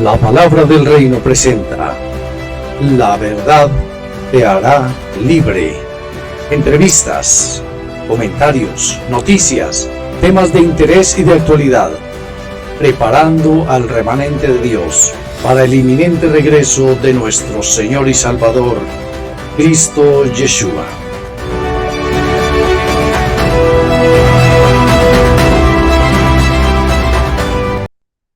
La palabra del reino presenta La verdad te hará libre. Entrevistas, comentarios, noticias, temas de interés y de actualidad. Preparando al remanente de Dios para el inminente regreso de nuestro Señor y Salvador, Cristo Yeshua.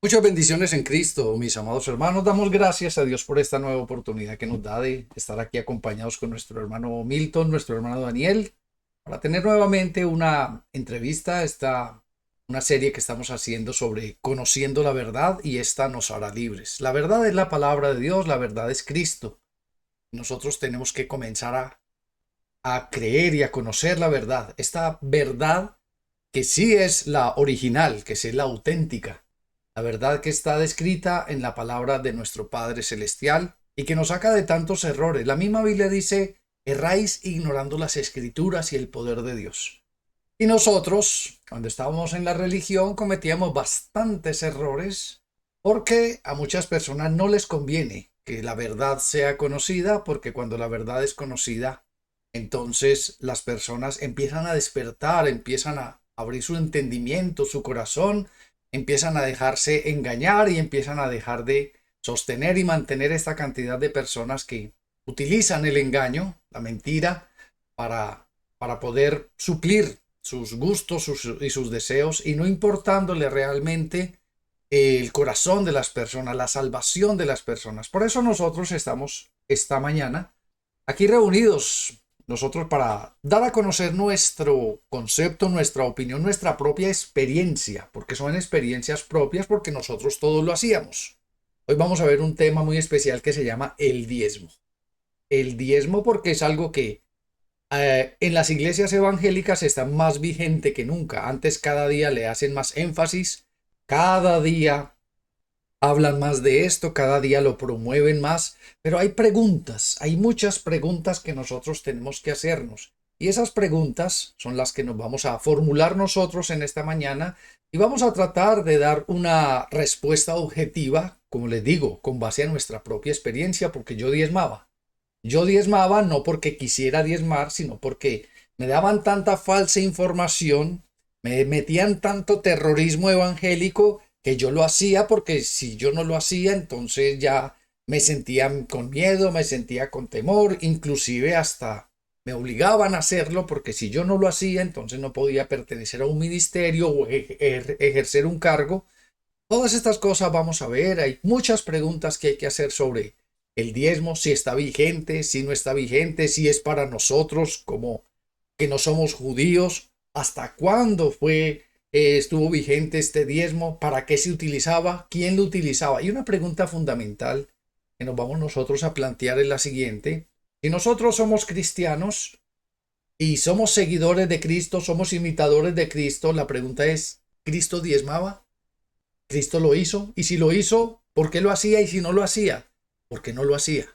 Muchas bendiciones en Cristo, mis amados hermanos. Damos gracias a Dios por esta nueva oportunidad que nos da de estar aquí acompañados con nuestro hermano Milton, nuestro hermano Daniel, para tener nuevamente una entrevista, una serie que estamos haciendo sobre conociendo la verdad, y esta nos hará libres. La verdad es la palabra de Dios, la verdad es Cristo. Nosotros tenemos que comenzar a creer y a conocer la verdad. Esta verdad que sí es la original, que sí es la auténtica. La verdad que está descrita en la palabra de nuestro Padre Celestial y que nos saca de tantos errores. La misma Biblia dice: erráis ignorando las Escrituras y el poder de Dios. Y nosotros, cuando estábamos en la religión, cometíamos bastantes errores porque a muchas personas no les conviene que la verdad sea conocida, porque cuando la verdad es conocida, entonces las personas empiezan a despertar, empiezan a abrir su entendimiento, su corazón, empiezan a dejarse engañar y empiezan a dejar de sostener y mantener esta cantidad de personas que utilizan el engaño, la mentira, para poder suplir sus gustos y sus deseos, y no importándole realmente el corazón de las personas, la salvación de las personas. Por eso nosotros estamos esta mañana aquí reunidos, nosotros para dar a conocer nuestro concepto, nuestra opinión, nuestra propia experiencia, porque son experiencias propias, porque nosotros todos lo hacíamos. Hoy vamos a ver un tema muy especial que se llama el diezmo. El diezmo, porque es algo que en las iglesias evangélicas está más vigente que nunca. Antes cada día le hacen más énfasis, cada día hablan más de esto, cada día lo promueven más, pero hay preguntas, hay muchas preguntas que nosotros tenemos que hacernos. Y esas preguntas son las que nos vamos a formular nosotros en esta mañana, y vamos a tratar de dar una respuesta objetiva, como les digo, con base a nuestra propia experiencia, porque yo diezmaba. Yo diezmaba no porque quisiera diezmar, sino porque me daban tanta falsa información, me metían tanto terrorismo evangélico, que yo lo hacía, porque si yo no lo hacía, entonces ya me sentía con miedo, me sentía con temor, inclusive hasta me obligaban a hacerlo, porque si yo no lo hacía, entonces no podía pertenecer a un ministerio o ejercer un cargo. Todas estas cosas vamos a ver. Hay muchas preguntas que hay que hacer sobre el diezmo, si está vigente, si no está vigente, si es para nosotros como que no somos judíos, hasta cuándo estuvo vigente este diezmo, para qué se utilizaba, quién lo utilizaba. Y una pregunta fundamental que nos vamos nosotros a plantear es la siguiente: si nosotros somos cristianos y somos seguidores de Cristo, somos imitadores de Cristo, la pregunta es: ¿Cristo diezmaba? ¿Cristo lo hizo? Y si lo hizo, ¿por qué lo hacía? Y si no lo hacía, ¿por qué no lo hacía?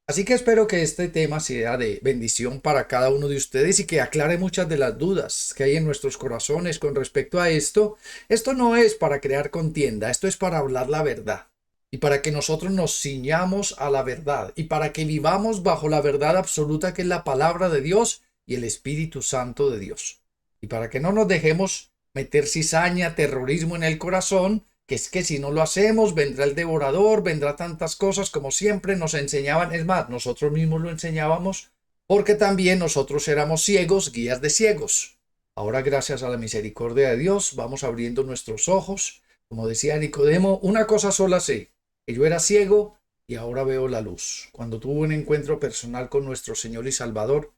Así que espero que este tema sea de bendición para cada uno de ustedes y que aclare muchas de las dudas que hay en nuestros corazones con respecto a esto. Esto no es para crear contienda, esto es para hablar la verdad y para que nosotros nos ciñamos a la verdad y para que vivamos bajo la verdad absoluta, que es la palabra de Dios y el Espíritu Santo de Dios, y para que no nos dejemos meter cizaña, terrorismo en el corazón, que es que si no lo hacemos vendrá el devorador, vendrá tantas cosas como siempre nos enseñaban. Es más, nosotros mismos lo enseñábamos, porque también nosotros éramos ciegos, guías de ciegos. Ahora, gracias a la misericordia de Dios, vamos abriendo nuestros ojos. Como decía Nicodemo, una cosa sola sé, que yo era ciego y ahora veo la luz, cuando tuve un encuentro personal con nuestro Señor y Salvador,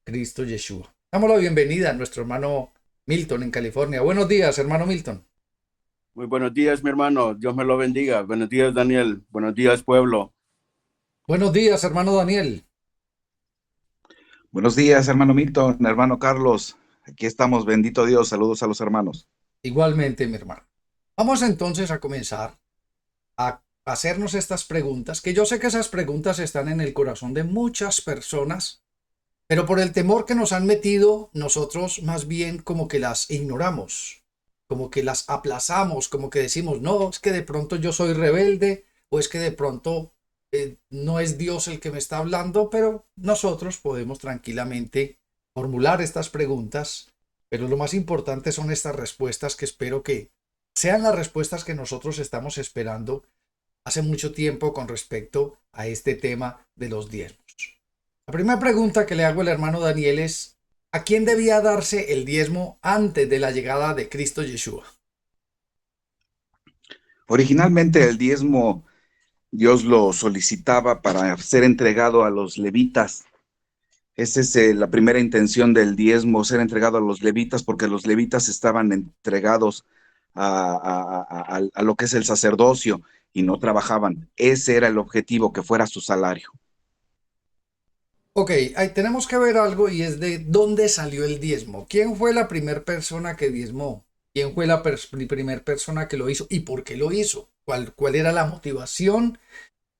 Cristo Yeshua. Damos la bienvenida a nuestro hermano Milton en California. Buenos días, hermano Milton. Muy buenos días, mi hermano. Dios me lo bendiga. Buenos días, Daniel. Buenos días, pueblo. Buenos días, hermano Daniel. Buenos días, hermano Milton, hermano Carlos. Aquí estamos, bendito Dios. Saludos a los hermanos. Igualmente, mi hermano. Vamos entonces a comenzar a hacernos estas preguntas, que yo sé que esas preguntas están en el corazón de muchas personas, pero por el temor que nos han metido, nosotros más bien como que las ignoramos. como que las aplazamos, como que decimos, no, es que de pronto yo soy rebelde, o es que de pronto no es Dios el que me está hablando, pero nosotros podemos tranquilamente formular estas preguntas, pero lo más importante son estas respuestas que espero que sean las respuestas que nosotros estamos esperando hace mucho tiempo con respecto a este tema de los diezmos. La primera pregunta que le hago al hermano Daniel es, ¿a quién debía darse el diezmo antes de la llegada de Cristo Yeshua? Originalmente el diezmo Dios lo solicitaba para ser entregado a los levitas. Esa es la primera intención del diezmo, ser entregado a los levitas, porque los levitas estaban entregados a lo que es el sacerdocio y no trabajaban. Ese era el objetivo, que fuera su salario. Ok, ahí tenemos que ver algo y es de dónde salió el diezmo. ¿Quién fue la primera persona que diezmó? ¿Quién fue la primera persona que lo hizo? ¿Y por qué lo hizo? ¿Cuál era la motivación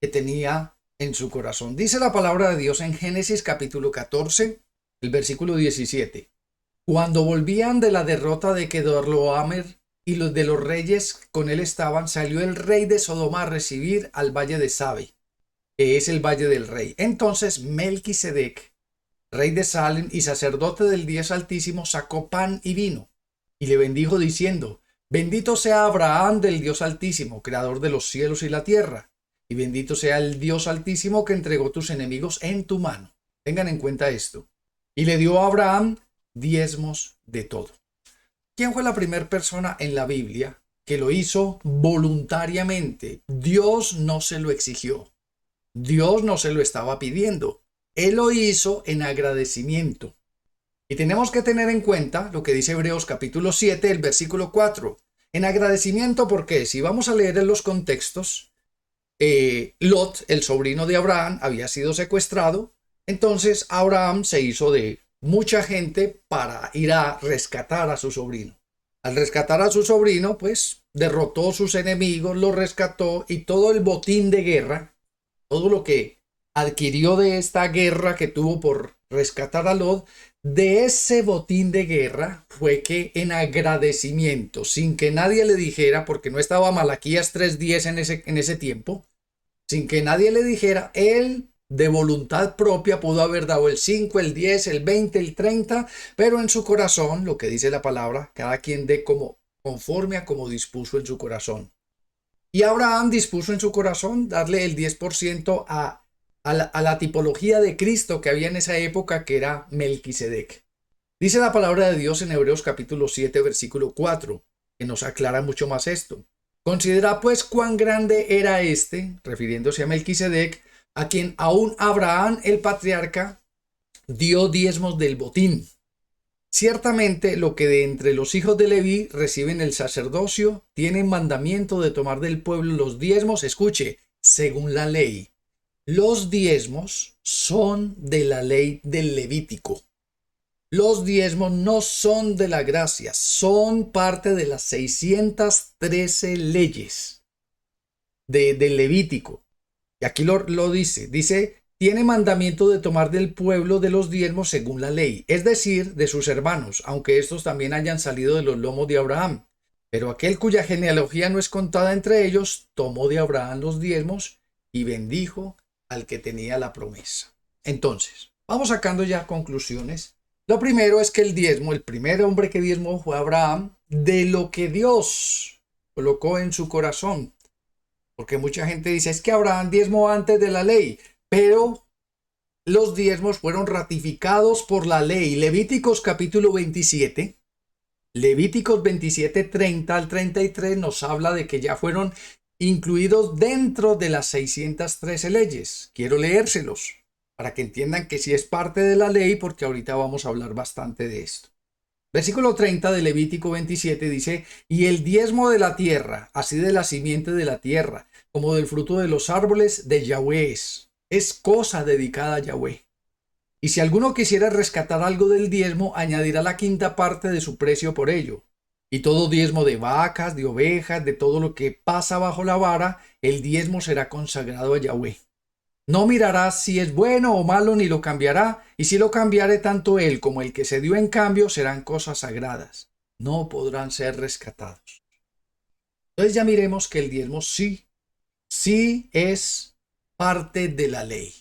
que tenía en su corazón? Dice la palabra de Dios en Génesis capítulo 14, el versículo 17. Cuando volvían de la derrota de Kedorlaomer y los de los reyes con él estaban, salió el rey de Sodoma a recibir al valle de Sabe, que es el valle del rey. Entonces Melquisedec, rey de Salem y sacerdote del Dios Altísimo, sacó pan y vino y le bendijo diciendo: Bendito sea Abraham del Dios Altísimo, creador de los cielos y la tierra, y bendito sea el Dios Altísimo que entregó tus enemigos en tu mano. Tengan en cuenta esto. Y le dio a Abraham diezmos de todo. ¿Quién fue la primera persona en la Biblia que lo hizo voluntariamente? Dios no se lo exigió. Dios no se lo estaba pidiendo. Él lo hizo en agradecimiento. Y tenemos que tener en cuenta lo que dice Hebreos capítulo 7, el versículo 4. En agradecimiento, porque si vamos a leer en los contextos, Lot, el sobrino de Abraham, había sido secuestrado. Entonces Abraham se hizo de mucha gente para ir a rescatar a su sobrino. Al rescatar a su sobrino, pues derrotó a sus enemigos, lo rescató y todo el botín de guerra, todo lo que adquirió de esta guerra que tuvo por rescatar a Lot, de ese botín de guerra fue que en agradecimiento, sin que nadie le dijera, porque no estaba Malaquías 3:10 en ese tiempo, sin que nadie le dijera, él de voluntad propia pudo haber dado el 5, el 10, el 20, el 30, pero en su corazón, lo que dice la palabra, cada quien dé como conforme a como dispuso en su corazón. Y Abraham dispuso en su corazón darle el 10% a la tipología de Cristo que había en esa época, que era Melquisedec. Dice la palabra de Dios en Hebreos capítulo 7, versículo 4, que nos aclara mucho más esto. Considera pues cuán grande era este, refiriéndose a Melquisedec, a quien aún Abraham el patriarca dio diezmos del botín. Ciertamente lo que de entre los hijos de Leví reciben el sacerdocio tienen mandamiento de tomar del pueblo los diezmos, escuche, según la ley. Los diezmos son de la ley del Levítico. Los diezmos no son de la gracia, son parte de las 613 leyes del Levítico. Y aquí lo dice, tiene mandamiento de tomar del pueblo de los diezmos según la ley, es decir, de sus hermanos, aunque estos también hayan salido de los lomos de Abraham. Pero aquel cuya genealogía no es contada entre ellos, tomó de Abraham los diezmos y bendijo al que tenía la promesa. Entonces, vamos sacando ya conclusiones. Lo primero es que el diezmo, el primer hombre que diezmó fue Abraham, de lo que Dios colocó en su corazón. Porque mucha gente dice, es que Abraham diezmó antes de la ley, pero los diezmos fueron ratificados por la ley. Levíticos capítulo 27, Levíticos 27, 30 al 33 nos habla de que ya fueron incluidos dentro de las 613 leyes. Quiero leérselos para que entiendan que sí es parte de la ley, porque ahorita vamos a hablar bastante de esto. Versículo 30 de Levítico 27 dice, y el diezmo de la tierra, así de la simiente de la tierra, como del fruto de los árboles de Yahweh es cosa dedicada a Yahweh. Y si alguno quisiera rescatar algo del diezmo, añadirá la quinta parte de su precio por ello. Y todo diezmo de vacas, de ovejas, de todo lo que pasa bajo la vara, el diezmo será consagrado a Yahweh. No mirará si es bueno o malo, ni lo cambiará, y si lo cambiare tanto él como el que se dio en cambio serán cosas sagradas. no podrán ser rescatados. Entonces ya miremos que el diezmo sí es parte de la ley.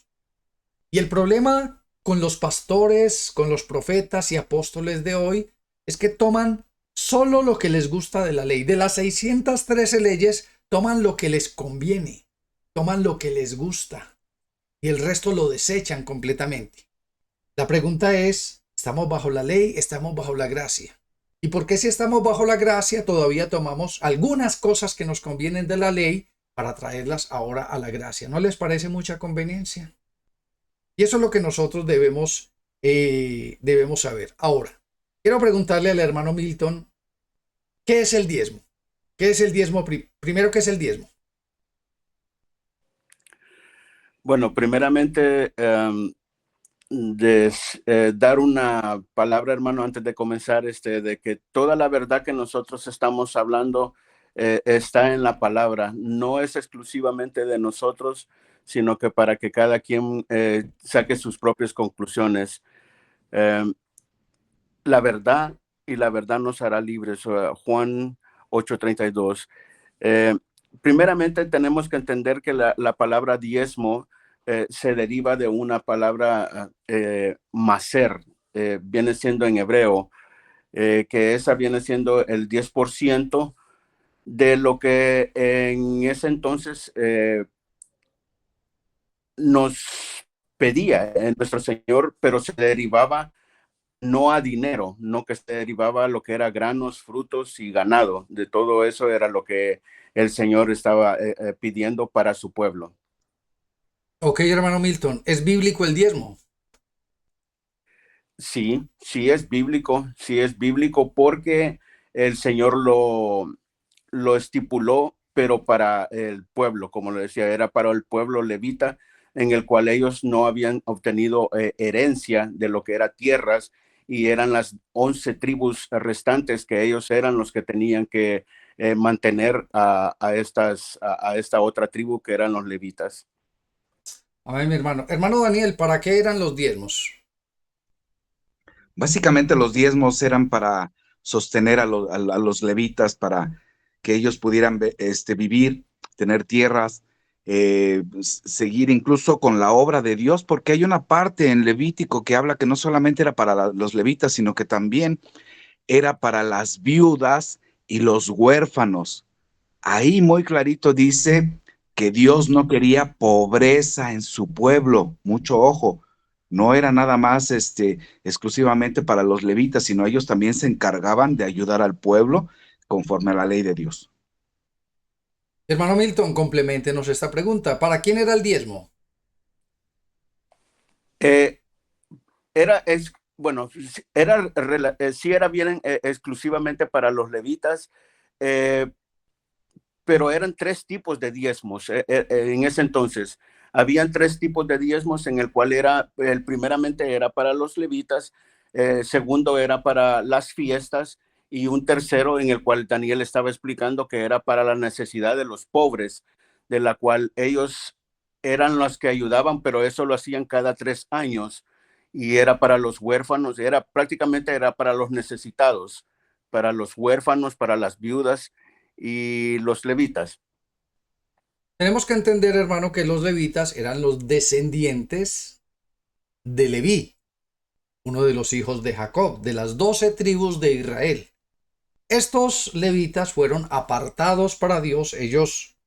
Y el problema con los pastores, con los profetas y apóstoles de hoy, es que toman solo lo que les gusta de la ley. De las 613 leyes, toman lo que les conviene, toman lo que les gusta y el resto lo desechan completamente. La pregunta es, ¿estamos bajo la ley? ¿Estamos bajo la gracia? ¿Y por qué si estamos bajo la gracia todavía tomamos algunas cosas que nos convienen de la ley para traerlas ahora a la gracia? ¿No les parece mucha conveniencia? Y eso es lo que nosotros debemos saber. Ahora, quiero preguntarle al hermano Milton, ¿qué es el diezmo? ¿Qué es el diezmo? Primero, ¿qué es el diezmo? Bueno, primeramente, dar una palabra, hermano, antes de comenzar, de que toda la verdad que nosotros estamos hablando está en la palabra. No es exclusivamente de nosotros, sino que para que cada quien saque sus propias conclusiones. La verdad y la verdad nos hará libres. Juan 8:32. Primeramente tenemos que entender que la palabra diezmo se deriva de una palabra maser, viene siendo en hebreo, que esa viene siendo el 10% de lo que en ese entonces nos pedía nuestro Señor, pero se derivaba no a dinero, no, que se derivaba a lo que era granos, frutos y ganado. De todo eso era lo que el Señor estaba pidiendo para su pueblo. Ok, hermano Milton, ¿es bíblico el diezmo? Sí, sí es bíblico porque el Señor lo estipuló, pero para el pueblo, como lo decía, era para el pueblo levita, en el cual ellos no habían obtenido herencia de lo que era tierras, y eran las 11 tribus restantes que ellos eran los que tenían que mantener a esta otra tribu que eran los levitas. A ver, mi hermano. Hermano Daniel, ¿para qué eran los diezmos? Básicamente los diezmos eran para sostener a los levitas, para que ellos pudieran vivir, tener tierras, seguir incluso con la obra de Dios, porque hay una parte en Levítico que habla que no solamente era para los levitas, sino que también era para las viudas y los huérfanos. Ahí muy clarito dice que Dios no quería pobreza en su pueblo. Mucho ojo, no era nada más exclusivamente para los levitas, sino ellos también se encargaban de ayudar al pueblo conforme a la ley de Dios. Hermano Milton, compleméntenos esta pregunta. ¿Para quién era el diezmo? Eh, bueno, sí era bien exclusivamente para los levitas, pero eran tres tipos de diezmos en ese entonces. Habían tres tipos de diezmos en el cual primeramente era para los levitas, segundo era para las fiestas, y un tercero en el cual Daniel estaba explicando que era para la necesidad de los pobres, de la cual ellos eran los que ayudaban, pero eso lo hacían cada 3 años, y era para los huérfanos, prácticamente era para los necesitados, para los huérfanos, para las viudas y los levitas. Tenemos que entender, hermano, que los levitas eran los descendientes de Leví, uno de los hijos de Jacob, de las 12 tribus de Israel. Estos levitas fueron apartados para Dios.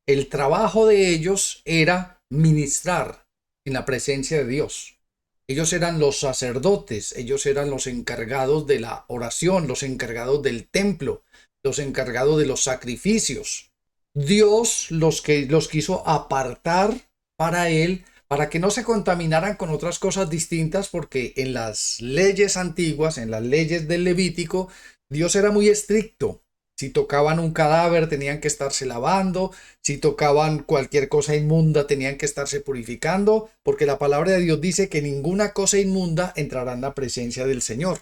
El trabajo de ellos era ministrar en la presencia de Dios. Ellos eran los sacerdotes, ellos eran los encargados de la oración, los encargados del templo, los encargados de los sacrificios. Dios los quiso apartar para él, para que no se contaminaran con otras cosas distintas, porque en las leyes antiguas, en las leyes del Levítico, Dios era muy estricto. Si tocaban un cadáver tenían que estarse lavando, si tocaban cualquier cosa inmunda tenían que estarse purificando, porque la palabra de Dios dice que ninguna cosa inmunda entrará en la presencia del Señor.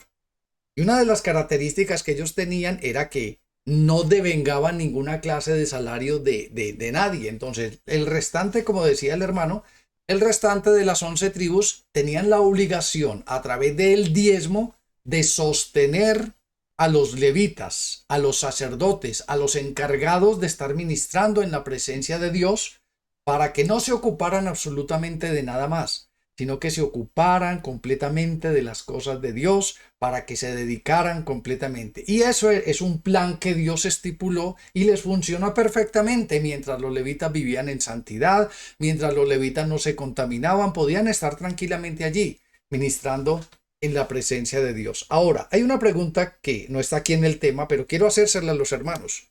Y una de las características que ellos tenían era que no devengaban ninguna clase de salario de nadie. Entonces, el restante, como decía el hermano, el restante de las 11 tribus tenían la obligación, a través del diezmo, de sostener a los levitas, a los sacerdotes, a los encargados de estar ministrando en la presencia de Dios, para que no se ocuparan absolutamente de nada más, sino que se ocuparan completamente de las cosas de Dios, para que se dedicaran completamente. Y eso es un plan que Dios estipuló y les funciona perfectamente. Mientras los levitas vivían en santidad, mientras los levitas no se contaminaban, podían estar tranquilamente allí, ministrando en la presencia de Dios. Ahora, hay una pregunta que no está aquí en el tema, pero quiero hacérsela a los hermanos.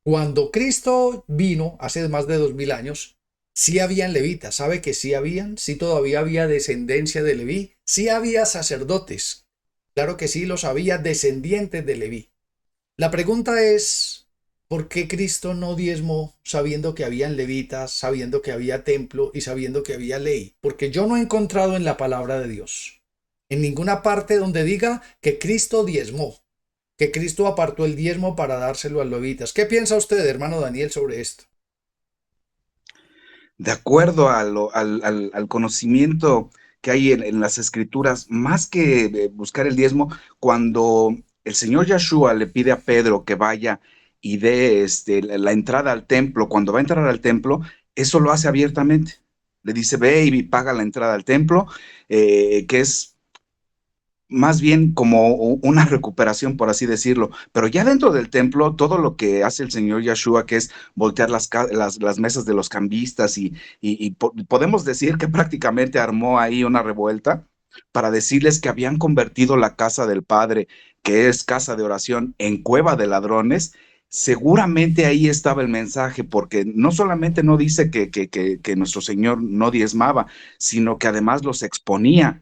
Cuando Cristo vino hace más de 2000 años, sí habían levitas, ¿sabe que sí habían? Sí todavía había descendencia de Leví, sí había sacerdotes, claro que sí los había descendientes de Leví. La pregunta es, ¿por qué Cristo no diezmó sabiendo que habían levitas, sabiendo que había templo y sabiendo que había ley? Porque yo no he encontrado en la palabra de Dios, en ninguna parte donde diga que Cristo diezmó, que Cristo apartó el diezmo para dárselo a los levitas. ¿Qué piensa usted, hermano Daniel, sobre esto? De acuerdo al conocimiento que hay en las escrituras, más que buscar el diezmo, cuando el Señor Yeshua le pide a Pedro que vaya y dé la entrada al templo, cuando va a entrar al templo, eso lo hace abiertamente. Le dice, ve y paga la entrada al templo, que es más bien como una recuperación, por así decirlo. Pero ya dentro del templo, todo lo que hace el Señor Yeshua, que es voltear las mesas de los cambistas y podemos decir que prácticamente armó ahí una revuelta para decirles que habían convertido la casa del Padre, que es casa de oración, en cueva de ladrones. Seguramente ahí estaba el mensaje, porque no solamente no dice que nuestro Señor no diezmaba, sino que además los exponía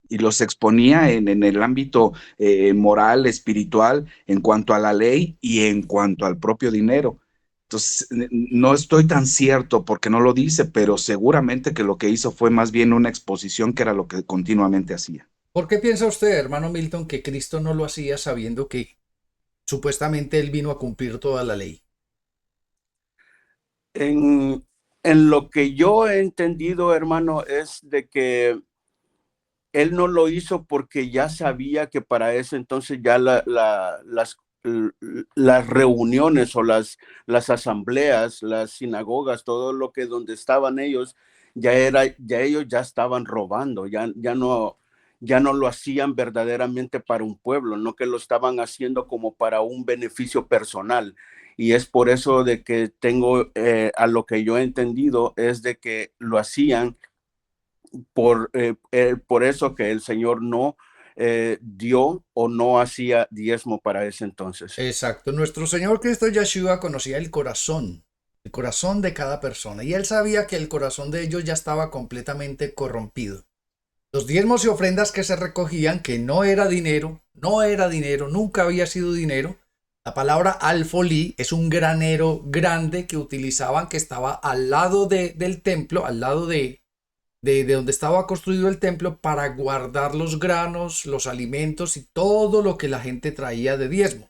y los exponía en el ámbito moral, espiritual, en cuanto a la ley y en cuanto al propio dinero. Entonces, no estoy tan cierto porque no lo dice, pero seguramente que lo que hizo fue más bien una exposición, que era lo que continuamente hacía. ¿Por qué piensa usted, hermano Milton, que Cristo no lo hacía sabiendo que supuestamente él vino a cumplir toda la ley? En, en lo que yo he entendido, hermano, es de que él no lo hizo porque ya sabía que para eso entonces ya las reuniones o las asambleas, las sinagogas, todo lo que donde estaban ellos, ya ellos ya estaban robando, ya no lo hacían verdaderamente para un pueblo, no que lo estaban haciendo como para un beneficio personal. Y es por eso de que tengo, a lo que yo he entendido, es de que lo hacían por eso que el Señor no dio o no hacía diezmo para ese entonces. Exacto. Nuestro Señor Cristo Yeshua conocía el corazón de cada persona, y él sabía que el corazón de ellos ya estaba completamente corrompido. Los diezmos y ofrendas que se recogían, que no era dinero, nunca había sido dinero. La palabra alfolí es un granero grande que utilizaban, que estaba al lado del templo, al lado de donde estaba construido el templo, para guardar los granos, los alimentos y todo lo que la gente traía de diezmo.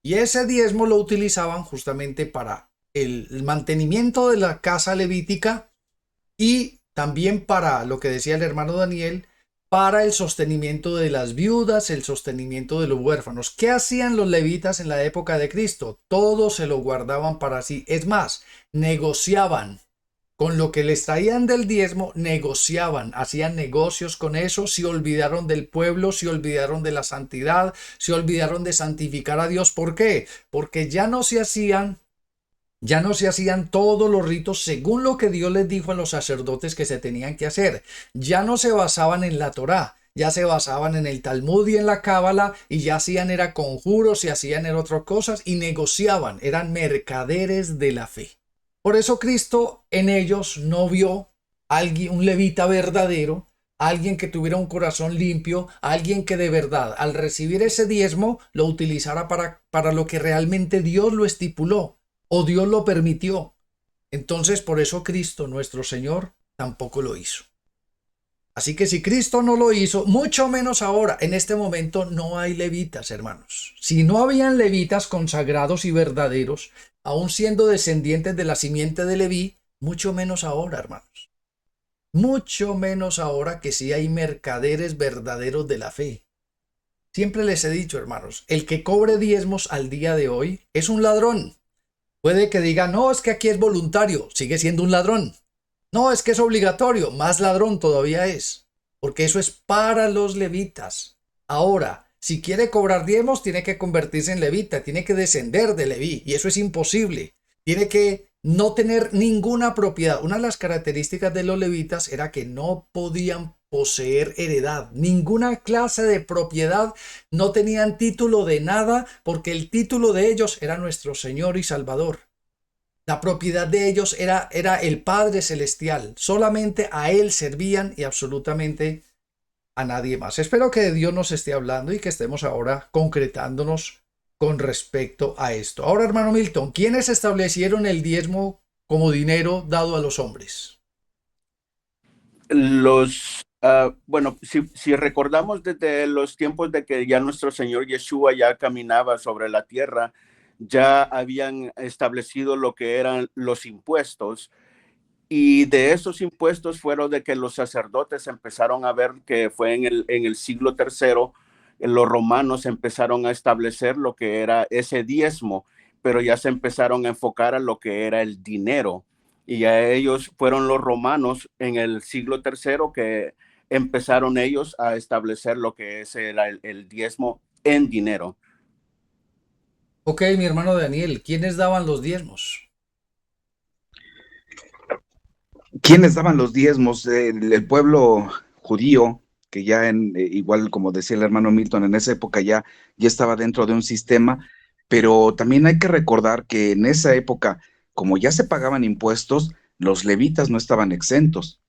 Y ese diezmo lo utilizaban justamente para el mantenimiento de la casa levítica, y también para lo que decía el hermano Daniel, para el sostenimiento de las viudas, el sostenimiento de los huérfanos. ¿Qué hacían los levitas en la época de Cristo? Todo se lo guardaban para sí. Es más, negociaban. Con lo que les traían del diezmo, negociaban, hacían negocios con eso, se olvidaron del pueblo, se olvidaron de la santidad, se olvidaron de santificar a Dios. ¿Por qué? Porque ya no se hacían todos los ritos según lo que Dios les dijo a los sacerdotes que se tenían que hacer. Ya no se basaban en la Torá, ya se basaban en el Talmud y en la Cábala, y ya hacían era conjuros y hacían era otras cosas y negociaban, eran mercaderes de la fe. Por eso Cristo en ellos no vio un levita verdadero, alguien que tuviera un corazón limpio, alguien que de verdad al recibir ese diezmo lo utilizara para lo que realmente Dios lo estipuló o Dios lo permitió. Entonces por eso Cristo nuestro Señor tampoco lo hizo. Así que si Cristo no lo hizo, mucho menos ahora, en este momento no hay levitas, hermanos. Si no habían levitas consagrados y verdaderos, aun siendo descendientes de la simiente de Leví, mucho menos ahora, hermanos. Mucho menos ahora que sí hay mercaderes verdaderos de la fe. Siempre les he dicho, hermanos, el que cobre diezmos al día de hoy es un ladrón. Puede que diga, no, es que aquí es voluntario, sigue siendo un ladrón. No, es que es obligatorio, más ladrón todavía es, porque eso es para los levitas. Ahora, si quiere cobrar diezmos, tiene que convertirse en levita, tiene que descender de Leví, y eso es imposible. Tiene que no tener ninguna propiedad. Una de las características de los levitas era que no podían poseer heredad, ninguna clase de propiedad, no tenían título de nada, porque el título de ellos era nuestro Señor y Salvador. La propiedad de ellos era el Padre Celestial. Solamente a Él servían y absolutamente a nadie más. Espero que Dios nos esté hablando y que estemos ahora concretándonos con respecto a esto. Ahora, hermano Milton, ¿quiénes establecieron el diezmo como dinero dado a los hombres? Bueno, si recordamos desde los tiempos de que ya nuestro Señor Yeshua ya caminaba sobre la tierra, ya habían establecido lo que eran los impuestos, y de esos impuestos fueron de que los sacerdotes empezaron a ver que fue en el siglo tercero, los romanos empezaron a establecer lo que era ese diezmo, pero ya se empezaron a enfocar a lo que era el dinero, y ya ellos fueron los romanos en el siglo tercero que empezaron ellos a establecer lo que es el diezmo en dinero. Ok, mi hermano Daniel, ¿quiénes daban los diezmos? ¿Quiénes daban los diezmos? El pueblo judío, que ya igual como decía el hermano Milton, en esa época ya estaba dentro de un sistema, pero también hay que recordar que en esa época, como ya se pagaban impuestos, los levitas no estaban exentos.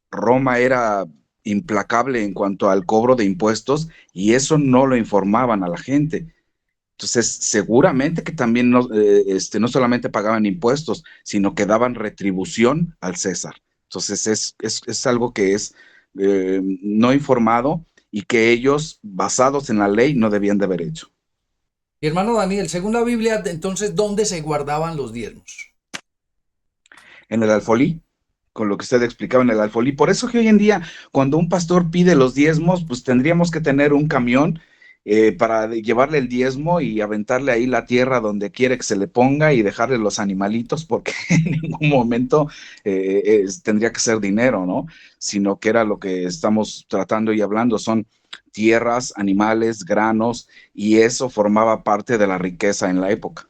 Roma era implacable en cuanto al cobro de impuestos y eso no lo informaban a la gente. Entonces, seguramente que también no solamente pagaban impuestos, sino que daban retribución al César. Entonces, es algo que es no informado y que ellos, basados en la ley, no debían de haber hecho. Mi hermano Daniel, según la Biblia, entonces, ¿dónde se guardaban los diezmos? En el alfolí, con lo que usted explicaba en el alfolí. Por eso que hoy en día, cuando un pastor pide los diezmos, pues tendríamos que tener un camión para llevarle el diezmo y aventarle ahí la tierra donde quiere que se le ponga y dejarle los animalitos, porque en ningún momento tendría que ser dinero, ¿no? Sino que era lo que estamos tratando y hablando, son tierras, animales, granos, y eso formaba parte de la riqueza en la época.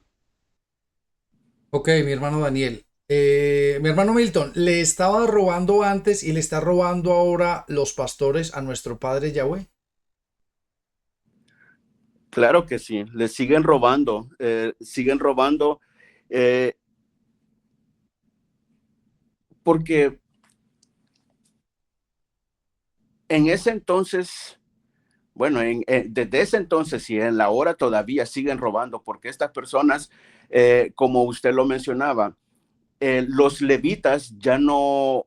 Ok, mi hermano Daniel. Mi hermano Milton, ¿le estaba robando antes y le está robando ahora los pastores a nuestro Padre Yahweh? Claro que sí, le siguen robando, eh, porque en ese entonces, bueno, desde ese entonces y en la hora todavía siguen robando, porque estas personas, como usted lo mencionaba, los levitas ya no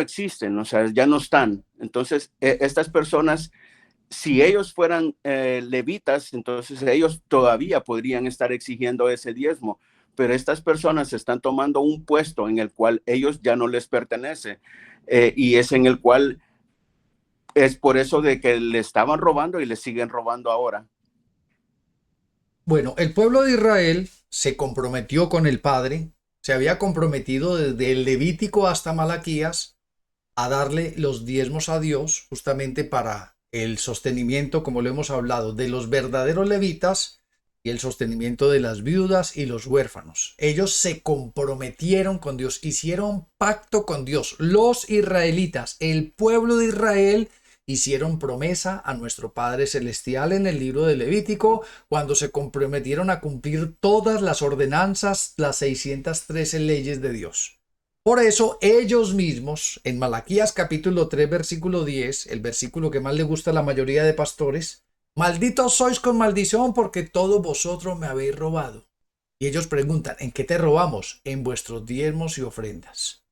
existen, o sea, ya no están. Entonces, estas personas, si ellos fueran levitas, entonces ellos todavía podrían estar exigiendo ese diezmo, pero estas personas están tomando un puesto en el cual ellos ya no les pertenece, y es en el cual es por eso de que le estaban robando y le siguen robando ahora. Bueno, el pueblo de Israel se comprometió con el Padre, se había comprometido desde el Levítico hasta Malaquías a darle los diezmos a Dios justamente para el sostenimiento, como lo hemos hablado, de los verdaderos levitas y el sostenimiento de las viudas y los huérfanos. Ellos se comprometieron con Dios, hicieron pacto con Dios. Los israelitas, el pueblo de Israel, hicieron promesa a nuestro Padre Celestial en el libro de Levítico cuando se comprometieron a cumplir todas las ordenanzas, las 613 leyes de Dios. Por eso ellos mismos, en Malaquías capítulo 3, versículo 10, el versículo que más le gusta a la mayoría de pastores, malditos sois con maldición porque todos vosotros me habéis robado. Y ellos preguntan, ¿en qué te robamos? En vuestros diezmos y ofrendas.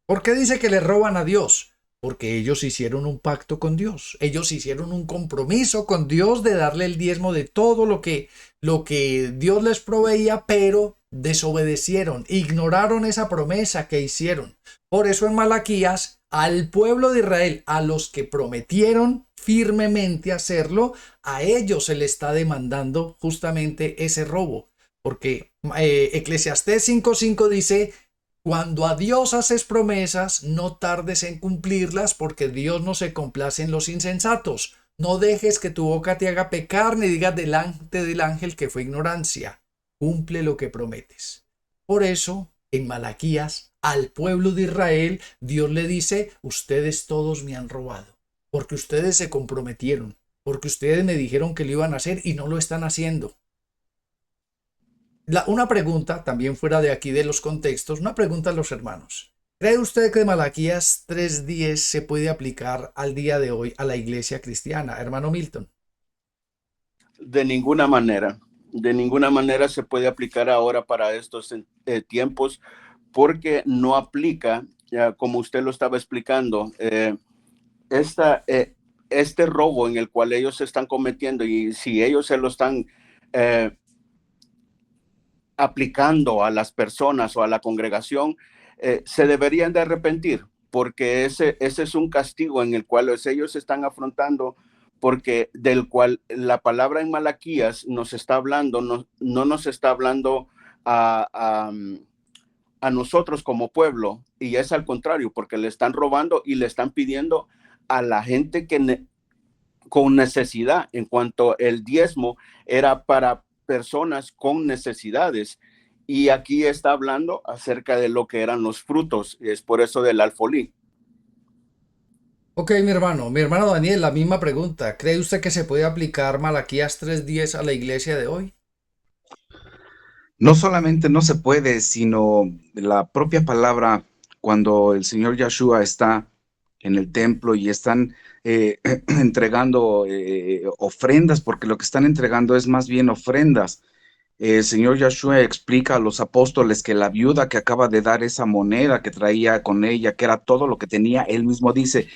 ¿Por qué dice que le roban a Dios? Porque ellos hicieron un pacto con Dios. Ellos hicieron un compromiso con Dios de darle el diezmo de todo lo que Dios les proveía, pero desobedecieron, ignoraron esa promesa que hicieron. Por eso en Malaquías, al pueblo de Israel, a los que prometieron firmemente hacerlo, a ellos se le está demandando justamente ese robo. Porque Eclesiastés 5:5 dice, cuando a Dios haces promesas, no tardes en cumplirlas, porque Dios no se complace en los insensatos. No dejes que tu boca te haga pecar, ni digas delante del ángel que fue ignorancia. Cumple lo que prometes. Por eso, en Malaquías, al pueblo de Israel, Dios le dice, ustedes todos me han robado, porque ustedes se comprometieron, porque ustedes me dijeron que lo iban a hacer y no lo están haciendo. Una pregunta, también fuera de aquí de los contextos, una pregunta a los hermanos. ¿Cree usted que Malaquías 3:10 se puede aplicar al día de hoy a la iglesia cristiana, hermano Milton? De ninguna manera se puede aplicar ahora para estos tiempos, porque no aplica, como usted lo estaba explicando, este robo en el cual ellos se están cometiendo, y si ellos se lo están aplicando a las personas o a la congregación, se deberían de arrepentir, porque ese es un castigo en el cual ellos se están afrontando, porque del cual la palabra en Malaquías nos está hablando, no nos está hablando a nosotros como pueblo, y es al contrario, porque le están robando y le están pidiendo a la gente con necesidad, en cuanto el diezmo era para personas con necesidades. Y aquí está hablando acerca de lo que eran los frutos, es por eso del alfolí. Ok, mi hermano Daniel, la misma pregunta. ¿Cree usted que se puede aplicar Malaquías 3:10 a la iglesia de hoy? No solamente no se puede, sino la propia palabra, cuando el Señor Yahshua está en el templo y están entregando ofrendas, porque lo que están entregando es más bien ofrendas. El Señor Yahshua explica a los apóstoles que la viuda que acaba de dar esa moneda que traía con ella, que era todo lo que tenía, él mismo dice,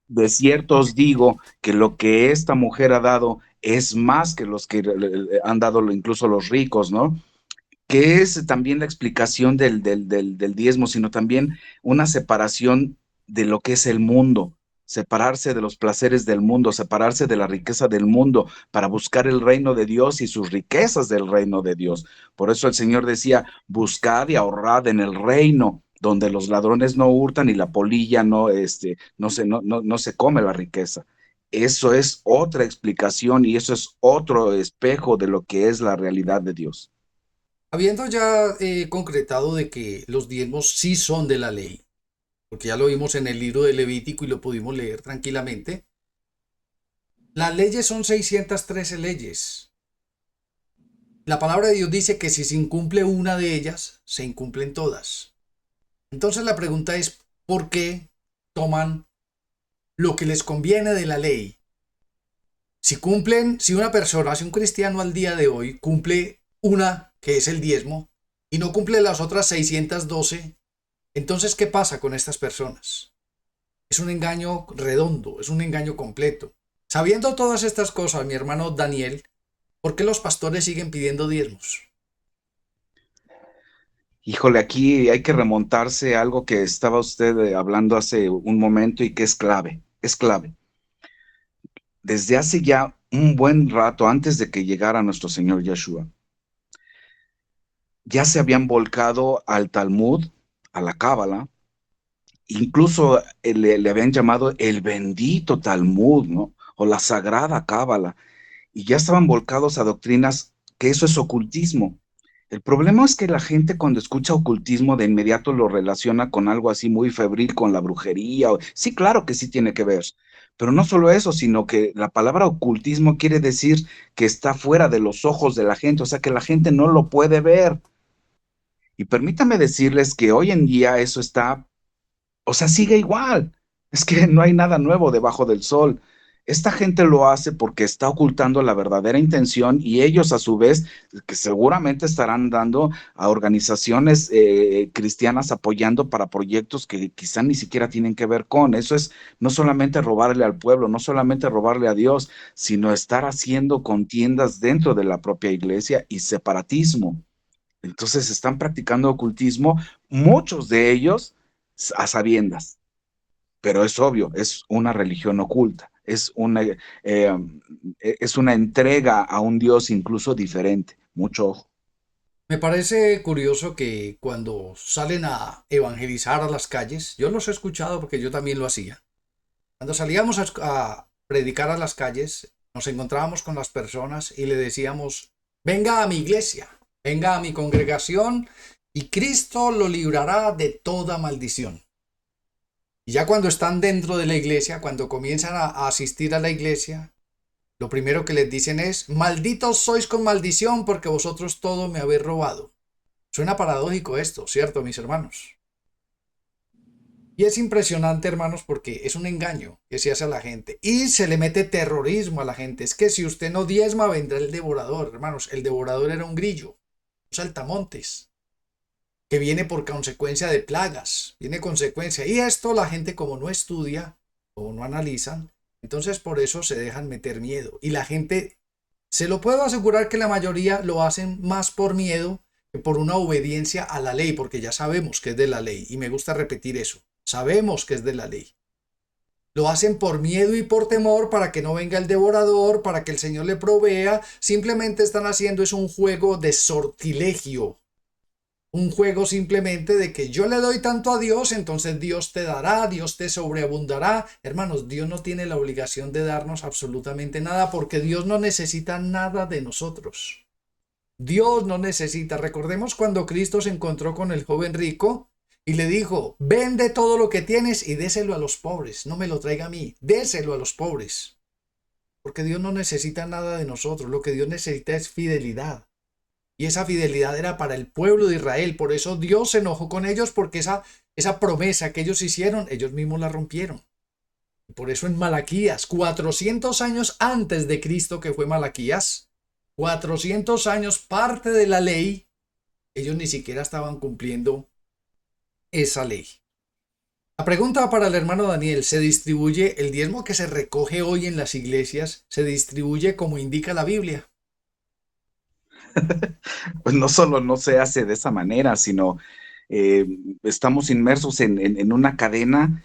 de cierto os digo que lo que esta mujer ha dado es más que los que han dado incluso los ricos, ¿no? Que es también la explicación del diezmo, sino también una separación de lo que es el mundo, separarse de los placeres del mundo, separarse de la riqueza del mundo para buscar el reino de Dios y sus riquezas del reino de Dios. Por eso el Señor decía, buscad y ahorrad en el reino donde los ladrones no hurtan y la polilla no se come la riqueza. Eso es otra explicación y eso es otro espejo de lo que es la realidad de Dios. Habiendo ya concretado de que los diezmos sí son de la ley, porque ya lo vimos en el libro de Levítico y lo pudimos leer tranquilamente, las leyes son 613 leyes. La palabra de Dios dice que si se incumple una de ellas, se incumplen todas. Entonces la pregunta es, ¿por qué toman lo que les conviene de la ley? Si una persona, si un cristiano al día de hoy cumple una, que es el diezmo, y no cumple las otras 612, entonces, ¿qué pasa con estas personas? Es un engaño redondo, es un engaño completo. Sabiendo todas estas cosas, mi hermano Daniel, ¿por qué los pastores siguen pidiendo diezmos? Híjole, aquí hay que remontarse a algo que estaba usted hablando hace un momento y que es clave, es clave. Desde hace ya un buen rato, antes de que llegara nuestro Señor Yeshua, ya se habían volcado al Talmud, a la Cábala, incluso le habían llamado el bendito Talmud, ¿no? O la sagrada Cábala, y ya estaban volcados a doctrinas que eso es ocultismo. El problema es que la gente cuando escucha ocultismo de inmediato lo relaciona con algo así muy febril, con la brujería. Sí, claro que sí tiene que ver, pero no solo eso, sino que la palabra ocultismo quiere decir que está fuera de los ojos de la gente, o sea que la gente no lo puede ver. Y permítame decirles que hoy en día eso está, o sea, sigue igual. Es que no hay nada nuevo debajo del sol. Esta gente lo hace porque está ocultando la verdadera intención y ellos a su vez, que seguramente estarán dando a organizaciones cristianas apoyando para proyectos que quizá ni siquiera tienen que ver con. Eso es no solamente robarle al pueblo, no solamente robarle a Dios, sino estar haciendo contiendas dentro de la propia iglesia y separatismo. Entonces están practicando ocultismo, muchos de ellos a sabiendas, pero es obvio, es una religión oculta. es una entrega a un Dios incluso diferente. Mucho ojo. Me parece curioso que cuando salen a evangelizar a las calles, yo los he escuchado porque yo también lo hacía. Cuando salíamos a predicar a las calles, nos encontrábamos con las personas y le decíamos, venga a mi iglesia, venga a mi congregación y Cristo lo librará de toda maldición. Y ya cuando están dentro de la iglesia, cuando comienzan a asistir a la iglesia, lo primero que les dicen es, malditos sois con maldición porque vosotros todo me habéis robado. Suena paradójico esto, ¿cierto, mis hermanos? Y es impresionante, hermanos, porque es un engaño que se hace a la gente y se le mete terrorismo a la gente. Es que si usted no diezma, vendrá el devorador, hermanos. El devorador era un grillo, un saltamontes, que viene por consecuencia de plagas, viene consecuencia. Y esto la gente como no estudia, o no analizan, entonces por eso se dejan meter miedo. Y la gente, se lo puedo asegurar que la mayoría lo hacen más por miedo que por una obediencia a la ley, porque ya sabemos que es de la ley. Y me gusta repetir eso. Sabemos que es de la ley. Lo hacen por miedo y por temor para que no venga el devorador, para que el Señor le provea. Simplemente están haciendo es un juego de sortilegio. Un juego simplemente de que yo le doy tanto a Dios, entonces Dios te dará, Dios te sobreabundará. Hermanos, Dios no tiene la obligación de darnos absolutamente nada porque Dios no necesita nada de nosotros. Dios no necesita. Recordemos cuando Cristo se encontró con el joven rico y le dijo, vende todo lo que tienes y déselo a los pobres. No me lo traiga a mí, déselo a los pobres. Porque Dios no necesita nada de nosotros. Lo que Dios necesita es fidelidad. Y esa fidelidad era para el pueblo de Israel. Por eso Dios se enojó con ellos porque esa promesa que ellos hicieron, ellos mismos la rompieron. Y por eso en Malaquías, 400 años antes de Cristo que fue Malaquías, 400 años parte de la ley, ellos ni siquiera estaban cumpliendo esa ley. La pregunta para el hermano Daniel, ¿se distribuye el diezmo que se recoge hoy en las iglesias? ¿Se distribuye como indica la Biblia? Pues no solo no se hace de esa manera, sino eh, estamos inmersos en una cadena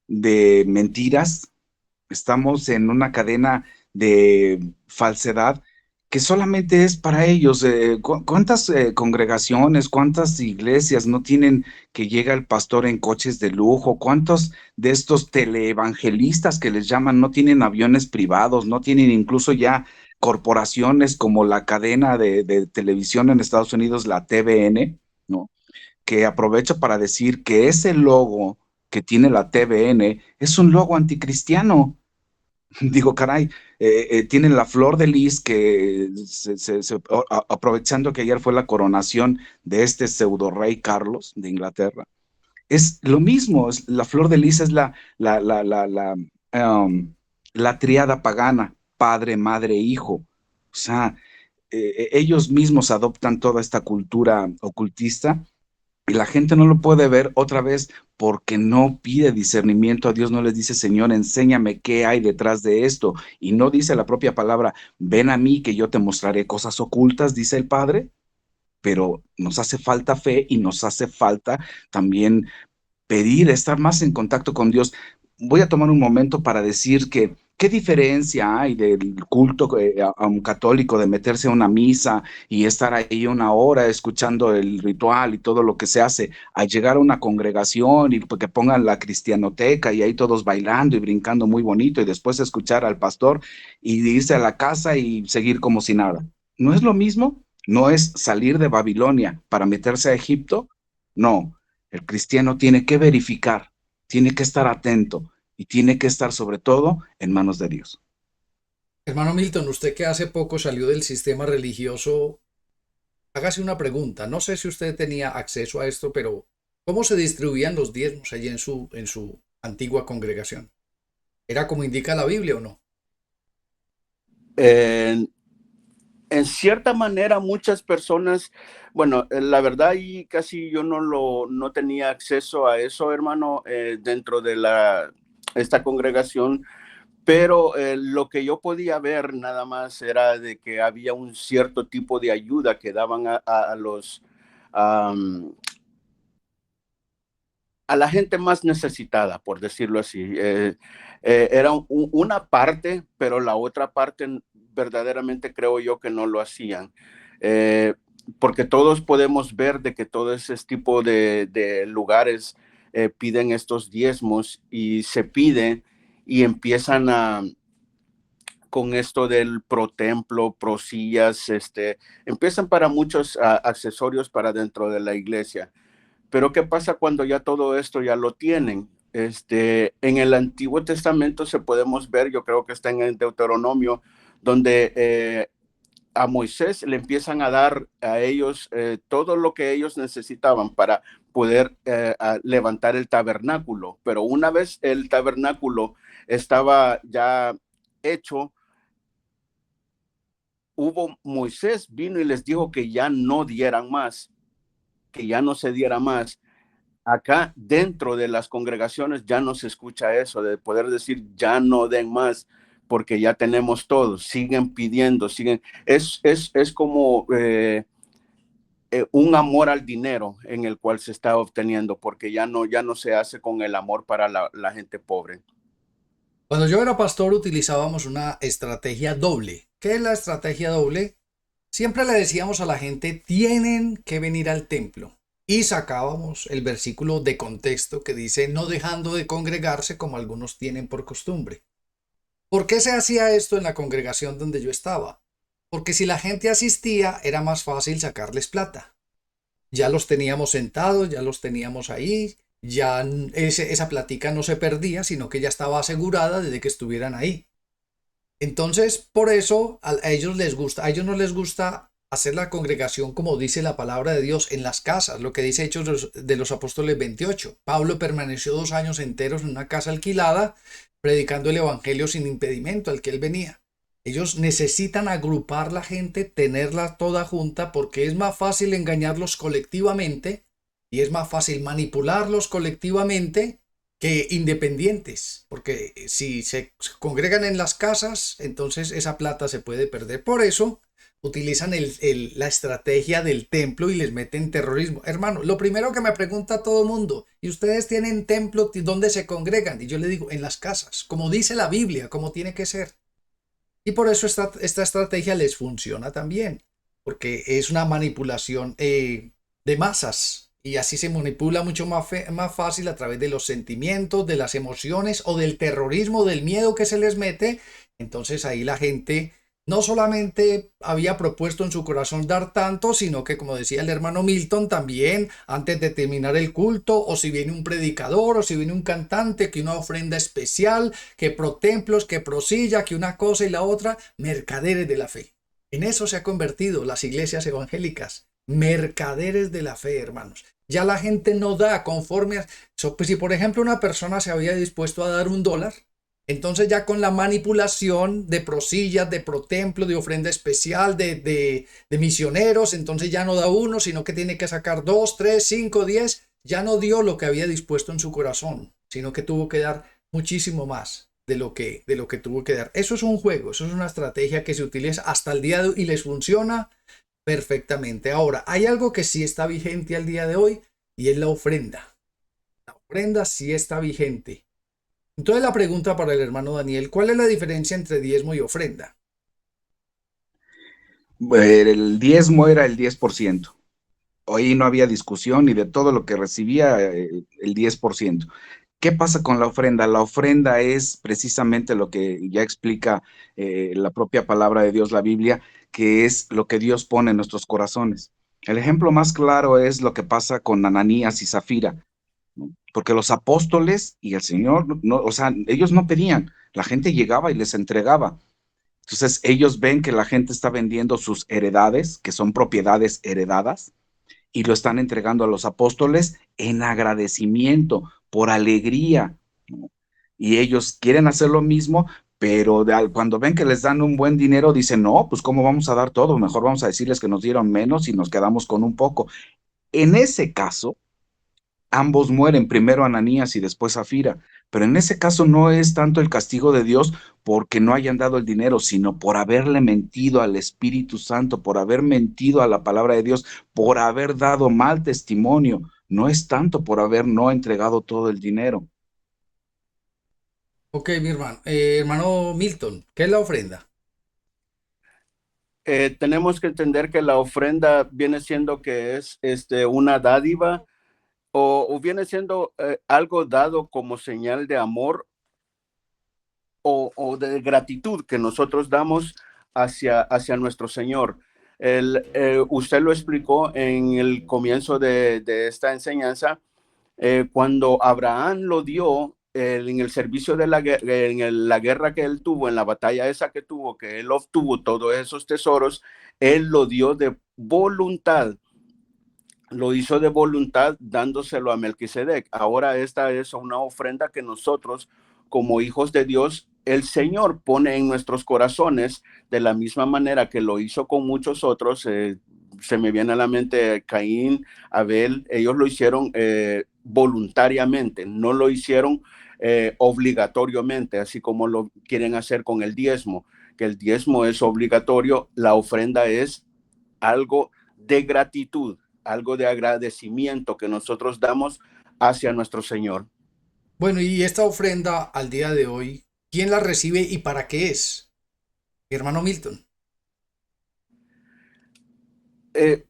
de mentiras, estamos en una cadena de falsedad que solamente es para ellos. ¿Cuántas congregaciones, cuántas iglesias no tienen que llega el pastor en coches de lujo? ¿Cuántos de estos teleevangelistas que les llaman no tienen aviones privados, no tienen incluso ya corporaciones como la cadena de televisión en Estados Unidos, la TVN, ¿no? Que aprovecha para decir que ese logo que tiene la TVN es un logo anticristiano. Digo, caray, tienen la flor de lis que aprovechando que ayer fue la coronación de este pseudo rey Carlos de Inglaterra, es lo mismo, la flor de lis es la tríada pagana, padre, madre, hijo. O sea, ellos mismos adoptan toda esta cultura ocultista y la gente no lo puede ver otra vez porque no pide discernimiento a Dios, no les dice, Señor, enséñame qué hay detrás de esto. Y no dice la propia palabra, ven a mí que yo te mostraré cosas ocultas, dice el Padre, pero nos hace falta fe y nos hace falta también pedir, estar más en contacto con Dios. Voy a tomar un momento para decir que qué diferencia hay del culto a un católico de meterse a una misa y estar ahí una hora escuchando el ritual y todo lo que se hace, a llegar a una congregación y que pongan la cristianoteca y ahí todos bailando y brincando muy bonito y después escuchar al pastor y irse a la casa y seguir como si nada. ¿No es lo mismo? ¿No es salir de Babilonia para meterse a Egipto? No. El cristiano tiene que verificar, tiene que estar atento y tiene que estar sobre todo en manos de Dios. Hermano Milton, usted que hace poco salió del sistema religioso, hágase una pregunta. No sé si usted tenía acceso a esto, pero ¿cómo se distribuían los diezmos allí en su antigua congregación? ¿Era como indica la Biblia o no? En, en cierta manera, muchas personas, bueno, la verdad y casi yo no tenía acceso a eso, hermano, dentro de esta congregación, pero lo que yo podía ver nada más era de que había un cierto tipo de ayuda que daban a los a la gente más necesitada, por decirlo así. Era una parte, pero la otra parte verdaderamente creo yo que no lo hacían. Porque todos podemos ver de que todo ese tipo de lugares piden estos diezmos y se pide y empiezan con esto del pro templo, pro sillas, empiezan para muchos accesorios para dentro de la iglesia. Pero ¿qué pasa cuando ya todo esto ya lo tienen? En el Antiguo Testamento se podemos ver, yo creo que está en el Deuteronomio, donde a Moisés le empiezan a dar a ellos todo lo que ellos necesitaban para poder levantar el tabernáculo. Pero una vez el tabernáculo estaba ya hecho, Moisés vino y les dijo que ya no dieran más, que ya no se diera más. Acá dentro de las congregaciones ya no se escucha eso de poder decir ya no den más porque ya tenemos todo, siguen pidiendo, siguen, es como un amor al dinero en el cual se está obteniendo porque ya no se hace con el amor para la gente pobre. Cuando yo era pastor utilizábamos una estrategia doble. ¿Qué es la estrategia doble? Siempre le decíamos a la gente, tienen que venir al templo. Y sacábamos el versículo de contexto que dice, no dejando de congregarse como algunos tienen por costumbre. ¿Por qué se hacía esto en la congregación donde yo estaba? Porque si la gente asistía, era más fácil sacarles plata. Ya los teníamos sentados, ya los teníamos ahí, ya esa platica no se perdía, sino que ya estaba asegurada desde que estuvieran ahí. Entonces, por eso a ellos les gusta, a ellos no les gusta hacer la congregación como dice la palabra de Dios en las casas, lo que dice Hechos de los Apóstoles 28. Pablo permaneció 2 años enteros en una casa alquilada, predicando el evangelio sin impedimento al que él venía. Ellos necesitan agrupar la gente, tenerla toda junta, porque es más fácil engañarlos colectivamente y es más fácil manipularlos colectivamente que independientes, porque si se congregan en las casas, entonces esa plata se puede perder. Por eso utilizan la estrategia del templo y les meten terrorismo. Hermano, lo primero que me pregunta todo mundo, ¿y ustedes tienen templo donde se congregan? Y yo le digo, en las casas, como dice la Biblia, como tiene que ser. Y por eso esta estrategia les funciona también, porque es una manipulación de masas. Y así se manipula mucho más fácil a través de los sentimientos, de las emociones o del terrorismo, del miedo que se les mete. Entonces ahí la gente no solamente había propuesto en su corazón dar tanto, sino que, como decía el hermano Milton, también antes de terminar el culto, o si viene un predicador, o si viene un cantante, que una ofrenda especial, que pro templos, que pro silla, que una cosa y la otra, mercaderes de la fe. En eso se han convertido las iglesias evangélicas, mercaderes de la fe, hermanos. Ya la gente no da conforme a... Pues si por ejemplo una persona se había dispuesto a dar $1, entonces ya con la manipulación de prosillas, de protemplo, de ofrenda especial, de misioneros, entonces ya no da 1, sino que tiene que sacar 2, 3, 5, 10. Ya no dio lo que había dispuesto en su corazón, sino que tuvo que dar muchísimo más de lo que tuvo que dar. Eso es un juego, eso es una estrategia que se utiliza hasta el día de hoy y les funciona perfectamente. Ahora, hay algo que sí está vigente al día de hoy y es la ofrenda. La ofrenda sí está vigente. Entonces la pregunta para el hermano Daniel, ¿cuál es la diferencia entre diezmo y ofrenda? El diezmo era el 10%. Hoy no había discusión y de todo lo que recibía, el 10%. ¿Qué pasa con la ofrenda? La ofrenda es precisamente lo que ya explica la propia palabra de Dios, la Biblia, que es lo que Dios pone en nuestros corazones. El ejemplo más claro es lo que pasa con Ananías y Zafira, ¿no? Porque los apóstoles y el Señor, no, o sea, ellos no pedían, la gente llegaba y les entregaba. Entonces ellos ven que la gente está vendiendo sus heredades, que son propiedades heredadas, y lo están entregando a los apóstoles en agradecimiento, por alegría, ¿no? Y ellos quieren hacer lo mismo, pero cuando ven que les dan un buen dinero, dicen, no, pues ¿cómo vamos a dar todo? Mejor vamos a decirles que nos dieron menos y nos quedamos con un poco. En ese caso, ambos mueren, primero Ananías y después Zafira, pero en ese caso no es tanto el castigo de Dios porque no hayan dado el dinero, sino por haberle mentido al Espíritu Santo, por haber mentido a la palabra de Dios, por haber dado mal testimonio. No es tanto por haber no entregado todo el dinero. Ok, mi hermano. Hermano Milton, ¿qué es la ofrenda? Tenemos que entender que la ofrenda viene siendo que es una dádiva o viene siendo algo dado como señal de amor o de gratitud que nosotros damos hacia nuestro Señor. Usted lo explicó en el comienzo de esta enseñanza, cuando Abraham lo dio en el servicio de la guerra que él tuvo, en la batalla esa que tuvo, que él obtuvo todos esos tesoros, él lo dio de voluntad. Lo hizo de voluntad dándoselo a Melquisedec. Ahora esta es una ofrenda que nosotros, como hijos de Dios, el Señor pone en nuestros corazones de la misma manera que lo hizo con muchos otros. Se me viene a la mente Caín, Abel, ellos lo hicieron voluntariamente, no lo hicieron obligatoriamente, así como lo quieren hacer con el diezmo, que el diezmo es obligatorio, la ofrenda es algo de gratitud, algo de agradecimiento que nosotros damos hacia nuestro Señor. Bueno, y esta ofrenda al día de hoy, ¿quién la recibe y para qué es? Mi hermano Milton. Eh,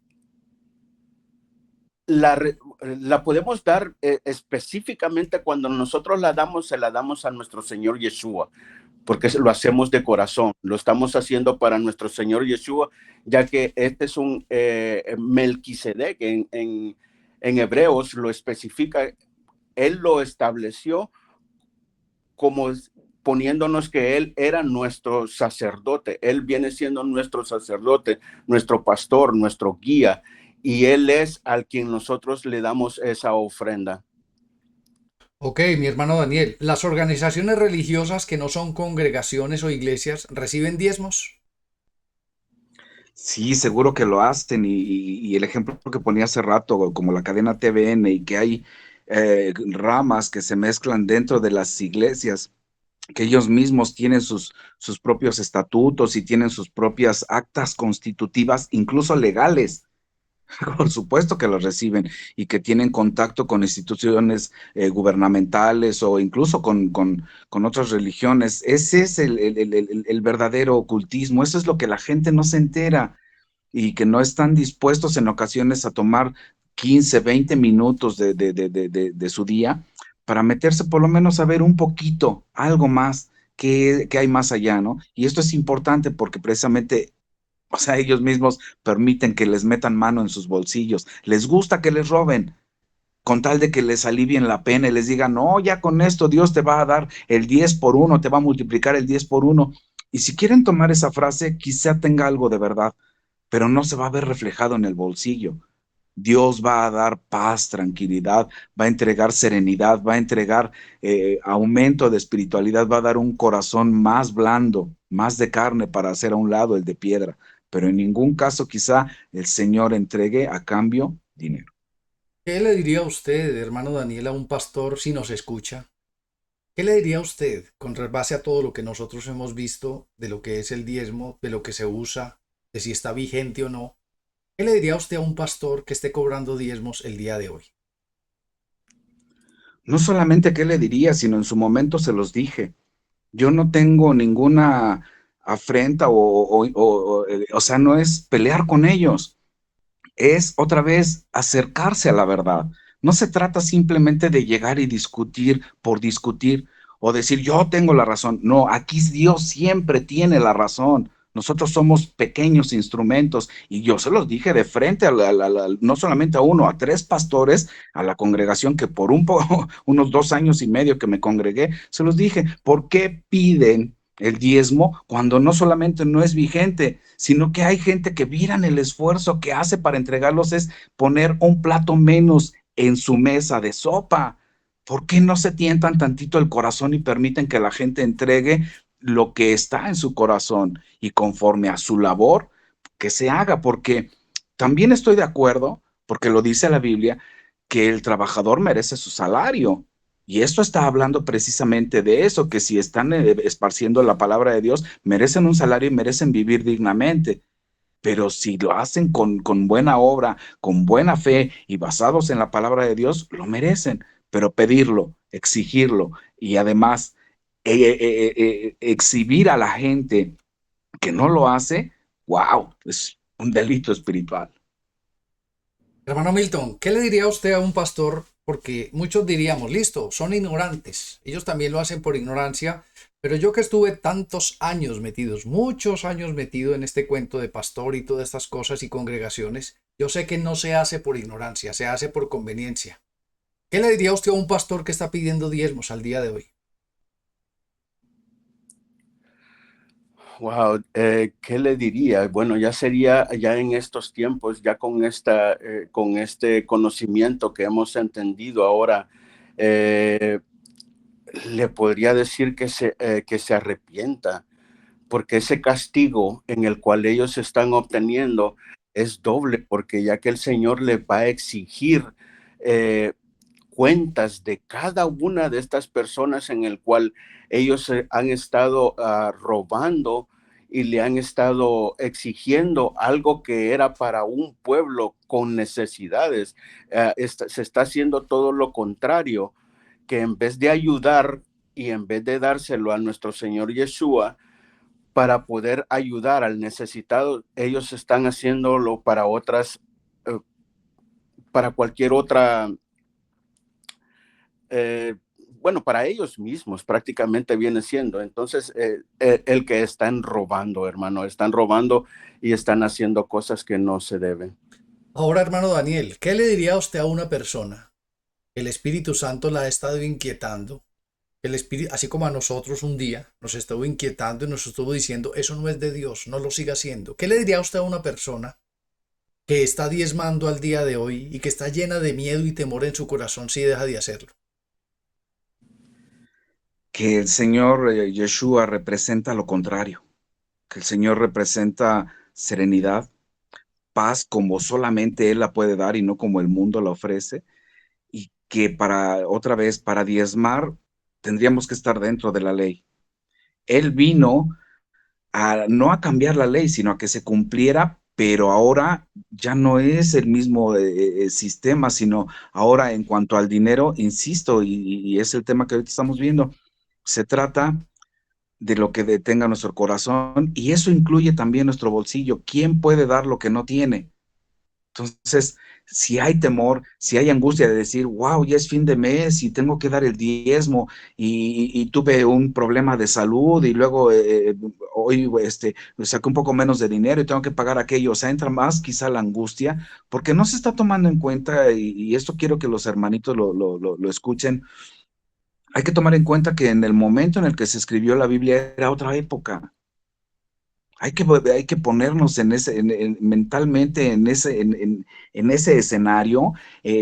la, la podemos dar específicamente cuando nosotros la damos, se la damos a nuestro Señor Yeshua, porque lo hacemos de corazón, lo estamos haciendo para nuestro Señor Yeshua, ya que este es un Melquisedec, en Hebreos lo especifica, él lo estableció como poniéndonos que él era nuestro sacerdote, él viene siendo nuestro sacerdote, nuestro pastor, nuestro guía, y él es al quien nosotros le damos esa ofrenda. Ok, mi hermano Daniel, ¿las organizaciones religiosas que no son congregaciones o iglesias reciben diezmos? Sí, seguro que lo hacen y el ejemplo que ponía hace rato, como la cadena TVN y que hay ramas que se mezclan dentro de las iglesias, que ellos mismos tienen sus propios estatutos y tienen sus propias actas constitutivas, incluso legales. Por supuesto que los reciben y que tienen contacto con instituciones gubernamentales o incluso con otras religiones. Ese es el verdadero ocultismo. Eso es lo que la gente no se entera y que no están dispuestos en ocasiones a tomar 15, 20 minutos de su día para meterse por lo menos a ver un poquito, algo más que hay más allá, ¿no? Y esto es importante porque precisamente, o sea, ellos mismos permiten que les metan mano en sus bolsillos. Les gusta que les roben, con tal de que les alivien la pena y les digan, no, ya con esto Dios te va a dar el 10 por uno, te va a multiplicar el 10 por uno. Y si quieren tomar esa frase, quizá tenga algo de verdad, pero no se va a ver reflejado en el bolsillo. Dios va a dar paz, tranquilidad, va a entregar serenidad, va a entregar aumento de espiritualidad, va a dar un corazón más blando, más de carne para hacer a un lado el de piedra. Pero en ningún caso quizá el Señor entregue a cambio dinero. ¿Qué le diría usted, hermano Daniel, a un pastor si nos escucha? ¿Qué le diría usted con base a todo lo que nosotros hemos visto de lo que es el diezmo, de lo que se usa, de si está vigente o no? ¿Qué le diría usted a un pastor que esté cobrando diezmos el día de hoy? No solamente qué le diría, sino en su momento se los dije. Yo no tengo ninguna afrenta o sea, no es pelear con ellos, es otra vez acercarse a la verdad. No se trata simplemente de llegar y discutir por discutir o decir yo tengo la razón. No, aquí Dios siempre tiene la razón. Nosotros somos pequeños instrumentos y yo se los dije de frente no solamente a uno, a tres pastores, a la congregación que por unos 2 años y medio que me congregué, se los dije, ¿por qué piden el diezmo cuando no solamente no es vigente, sino que hay gente que miran el esfuerzo que hace para entregarlos es poner un plato menos en su mesa de sopa? ¿Por qué no se tientan tantito el corazón y permiten que la gente entregue lo que está en su corazón y conforme a su labor que se haga? Porque también estoy de acuerdo, porque lo dice la Biblia, que el trabajador merece su salario. Y esto está hablando precisamente de eso, que si están esparciendo la palabra de Dios, merecen un salario y merecen vivir dignamente. Pero si lo hacen con buena obra, con buena fe y basados en la palabra de Dios, lo merecen. Pero pedirlo, exigirlo y además exhibir a la gente que no lo hace, wow, es un delito espiritual. Hermano Milton, ¿qué le diría usted a un pastor? Porque muchos diríamos, listo, son ignorantes. Ellos también lo hacen por ignorancia, pero yo que estuve tantos años metidos, muchos años metido en este cuento de pastor y todas estas cosas y congregaciones, yo sé que no se hace por ignorancia, se hace por conveniencia. ¿Qué le diría usted a un pastor que está pidiendo diezmos al día de hoy? Wow, ¿qué le diría? Bueno, ya sería ya en estos tiempos, ya con este conocimiento que hemos entendido ahora, eh, le podría decir que se arrepienta, porque ese castigo en el cual ellos están obteniendo es doble, porque ya que el Señor les va a exigir eh, cuentas de cada una de estas personas en el cual ellos han estado robando y le han estado exigiendo algo que era para un pueblo con necesidades. Se está haciendo todo lo contrario, que en vez de ayudar y en vez de dárselo a nuestro Señor Yeshua para poder ayudar al necesitado, ellos están haciéndolo para otras, eh, para cualquier otra, eh, bueno, para ellos mismos prácticamente viene siendo. Entonces, el que están robando, hermano, están robando y están haciendo cosas que no se deben. Ahora, hermano Daniel, ¿qué le diría usted a una persona que el Espíritu Santo la ha estado inquietando? El Espíritu, así como a nosotros un día nos estuvo inquietando y nos estuvo diciendo, eso no es de Dios, no lo siga haciendo. ¿Qué le diría usted a una persona que está diezmando al día de hoy y que está llena de miedo y temor en su corazón si deja de hacerlo? Que el Señor Yeshua representa lo contrario, que el Señor representa serenidad, paz como solamente Él la puede dar y no como el mundo la ofrece, y que para, otra vez, para diezmar, tendríamos que estar dentro de la ley. Él vino no a cambiar la ley, sino a que se cumpliera, pero ahora ya no es el mismo sistema, sino ahora en cuanto al dinero, insisto, y es el tema que ahorita estamos viendo, se trata de lo que detenga nuestro corazón y eso incluye también nuestro bolsillo. ¿Quién puede dar lo que no tiene? Entonces, si hay temor, si hay angustia de decir, wow, ya es fin de mes y tengo que dar el diezmo y tuve un problema de salud y luego hoy saqué un poco menos de dinero y tengo que pagar aquello, o sea, entra más quizá la angustia porque no se está tomando en cuenta y esto quiero que los hermanitos lo escuchen. Hay que tomar en cuenta que en el momento en el que se escribió la Biblia era otra época. Hay que ponernos en mentalmente en ese escenario,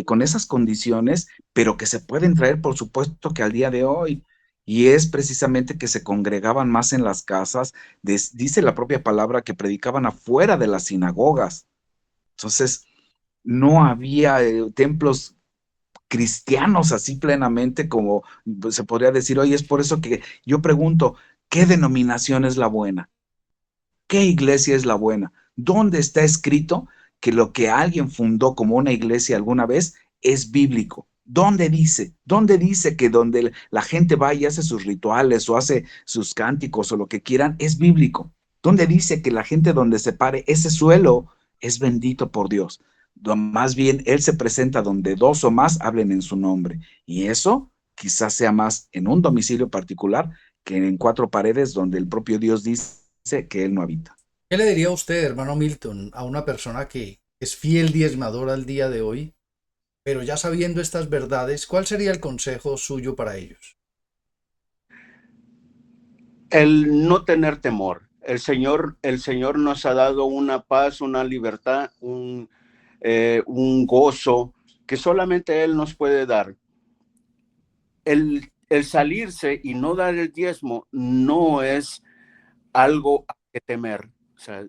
con esas condiciones, pero que se pueden traer, por supuesto, que al día de hoy. Y es precisamente que se congregaban más en las casas, dice la propia palabra que predicaban afuera de las sinagogas. Entonces, no había templos cristianos así plenamente como pues, se podría decir hoy. Es por eso que yo pregunto, ¿qué denominación es la buena? ¿Qué iglesia es la buena? ¿Dónde está escrito que lo que alguien fundó como una iglesia alguna vez es bíblico? ¿Dónde dice? ¿Dónde dice que donde la gente va y hace sus rituales o hace sus cánticos o lo que quieran es bíblico? ¿Dónde dice que la gente donde se pare ese suelo es bendito por Dios? Más bien, Él se presenta donde dos o más hablen en su nombre. Y eso quizás sea más en un domicilio particular que en cuatro paredes donde el propio Dios dice que Él no habita. ¿Qué le diría usted, hermano Milton, a una persona que es fiel diezmador al día de hoy, pero ya sabiendo estas verdades, cuál sería el consejo suyo para ellos? El no tener temor. El Señor nos ha dado una paz, una libertad, un gozo que solamente Él nos puede dar. El salirse y no dar el diezmo no es algo a que temer. O sea,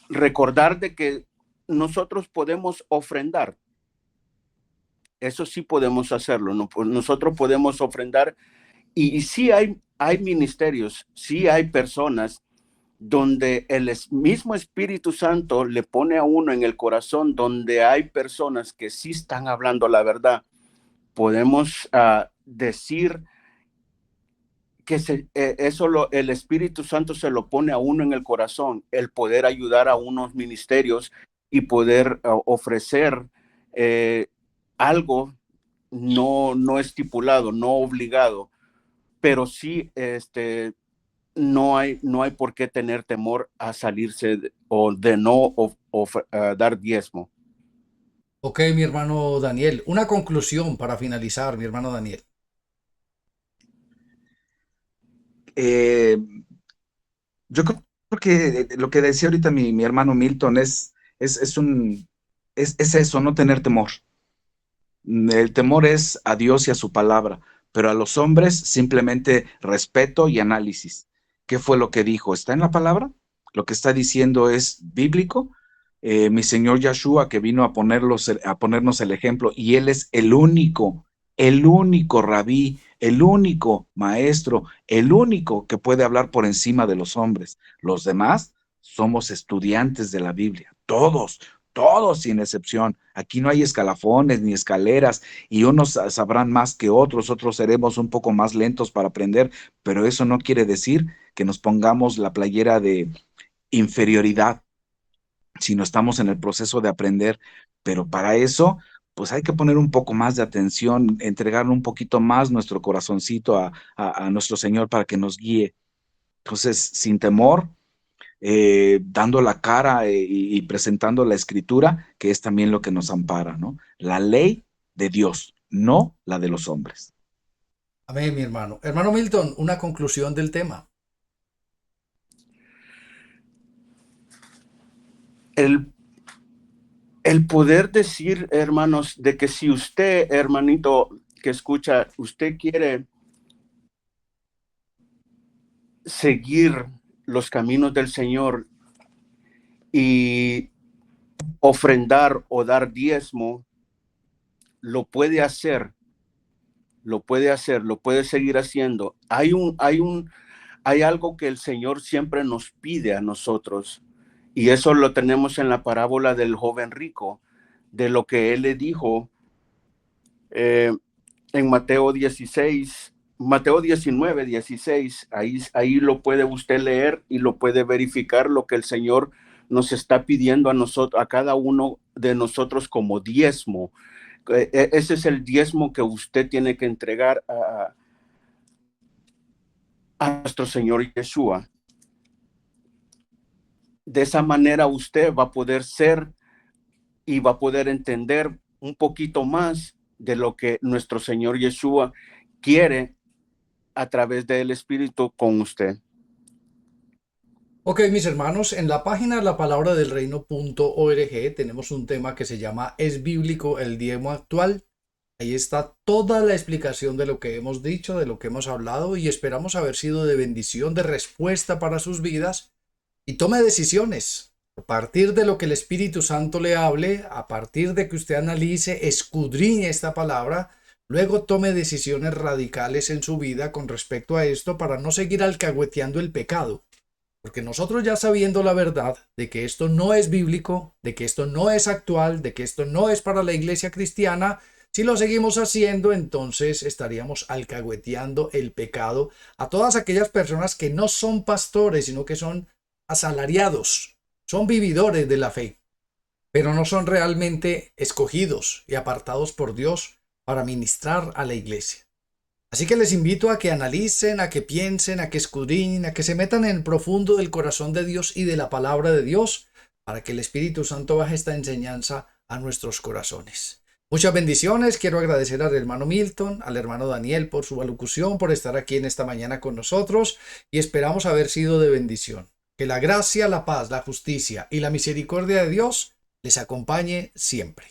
recordar de que nosotros podemos ofrendar. Eso sí podemos hacerlo. ¿No? Nosotros podemos ofrendar y sí hay ministerios, sí hay personas donde el mismo Espíritu Santo le pone a uno en el corazón, donde hay personas que sí están hablando la verdad. Podemos decir el Espíritu Santo se lo pone a uno en el corazón, el poder ayudar a unos ministerios y poder ofrecer algo no estipulado, no obligado, pero sí no hay por qué tener temor a salirse o de no dar diezmo. Ok, mi hermano Daniel, una conclusión para finalizar, mi hermano Daniel. Eh, yo creo que lo que decía ahorita mi hermano Milton es eso, no tener temor. El temor es a Dios y a su palabra, pero a los hombres simplemente respeto y análisis. ¿Qué fue lo que dijo? ¿Está en la palabra? ¿Lo que está diciendo es bíblico? Mi Señor Yahshua que vino a ponernos el ejemplo y Él es el único rabí, el único maestro, el único que puede hablar por encima de los hombres. Los demás somos estudiantes de la Biblia, todos sin excepción. Aquí no hay escalafones ni escaleras y unos sabrán más que otros, otros seremos un poco más lentos para aprender, pero eso no quiere decir que nos pongamos la playera de inferioridad, sino estamos en el proceso de aprender, pero para eso pues hay que poner un poco más de atención, entregarle un poquito más nuestro corazoncito a nuestro Señor para que nos guíe. Entonces, sin temor, dando la cara y presentando la escritura, que es también lo que nos ampara, ¿no? La ley de Dios, no la de los hombres. Amén, mi hermano. Hermano Milton, una conclusión del tema. El, el poder decir, hermanos, de que si usted, hermanito que escucha, usted quiere seguir los caminos del Señor y ofrendar o dar diezmo, lo puede hacer, lo puede seguir haciendo. Hay algo que el Señor siempre nos pide a nosotros, y eso lo tenemos en la parábola del joven rico, de lo que él le dijo en Mateo 19, 16, ahí lo puede usted leer y lo puede verificar lo que el Señor nos está pidiendo a nosotros, a cada uno de nosotros como diezmo. Ese es el diezmo que usted tiene que entregar a nuestro Señor Yeshua. De esa manera usted va a poder ser y va a poder entender un poquito más de lo que nuestro Señor Yeshua quiere a través del Espíritu con usted. Ok, mis hermanos, en la página lapalabradelreino.org tenemos un tema que se llama ¿Es bíblico el diezmo actual? Ahí está toda la explicación de lo que hemos dicho, de lo que hemos hablado y esperamos haber sido de bendición, de respuesta para sus vidas y tome decisiones. A partir de lo que el Espíritu Santo le hable, a partir de que usted analice, escudriñe esta palabra, luego tome decisiones radicales en su vida con respecto a esto para no seguir alcahueteando el pecado. Porque nosotros ya sabiendo la verdad de que esto no es bíblico, de que esto no es actual, de que esto no es para la iglesia cristiana, si lo seguimos haciendo, entonces estaríamos alcahueteando el pecado a todas aquellas personas que no son pastores, sino que son asalariados, son vividores de la fe, pero no son realmente escogidos y apartados por Dios para ministrar a la iglesia. Así que les invito a que analicen, a que piensen, a que escudriñen, a que se metan en el profundo del corazón de Dios y de la palabra de Dios para que el Espíritu Santo baje esta enseñanza a nuestros corazones. Muchas bendiciones. Quiero agradecer al hermano Milton, al hermano Daniel por su alocución, por estar aquí en esta mañana con nosotros y esperamos haber sido de bendición. Que la gracia, la paz, la justicia y la misericordia de Dios les acompañe siempre.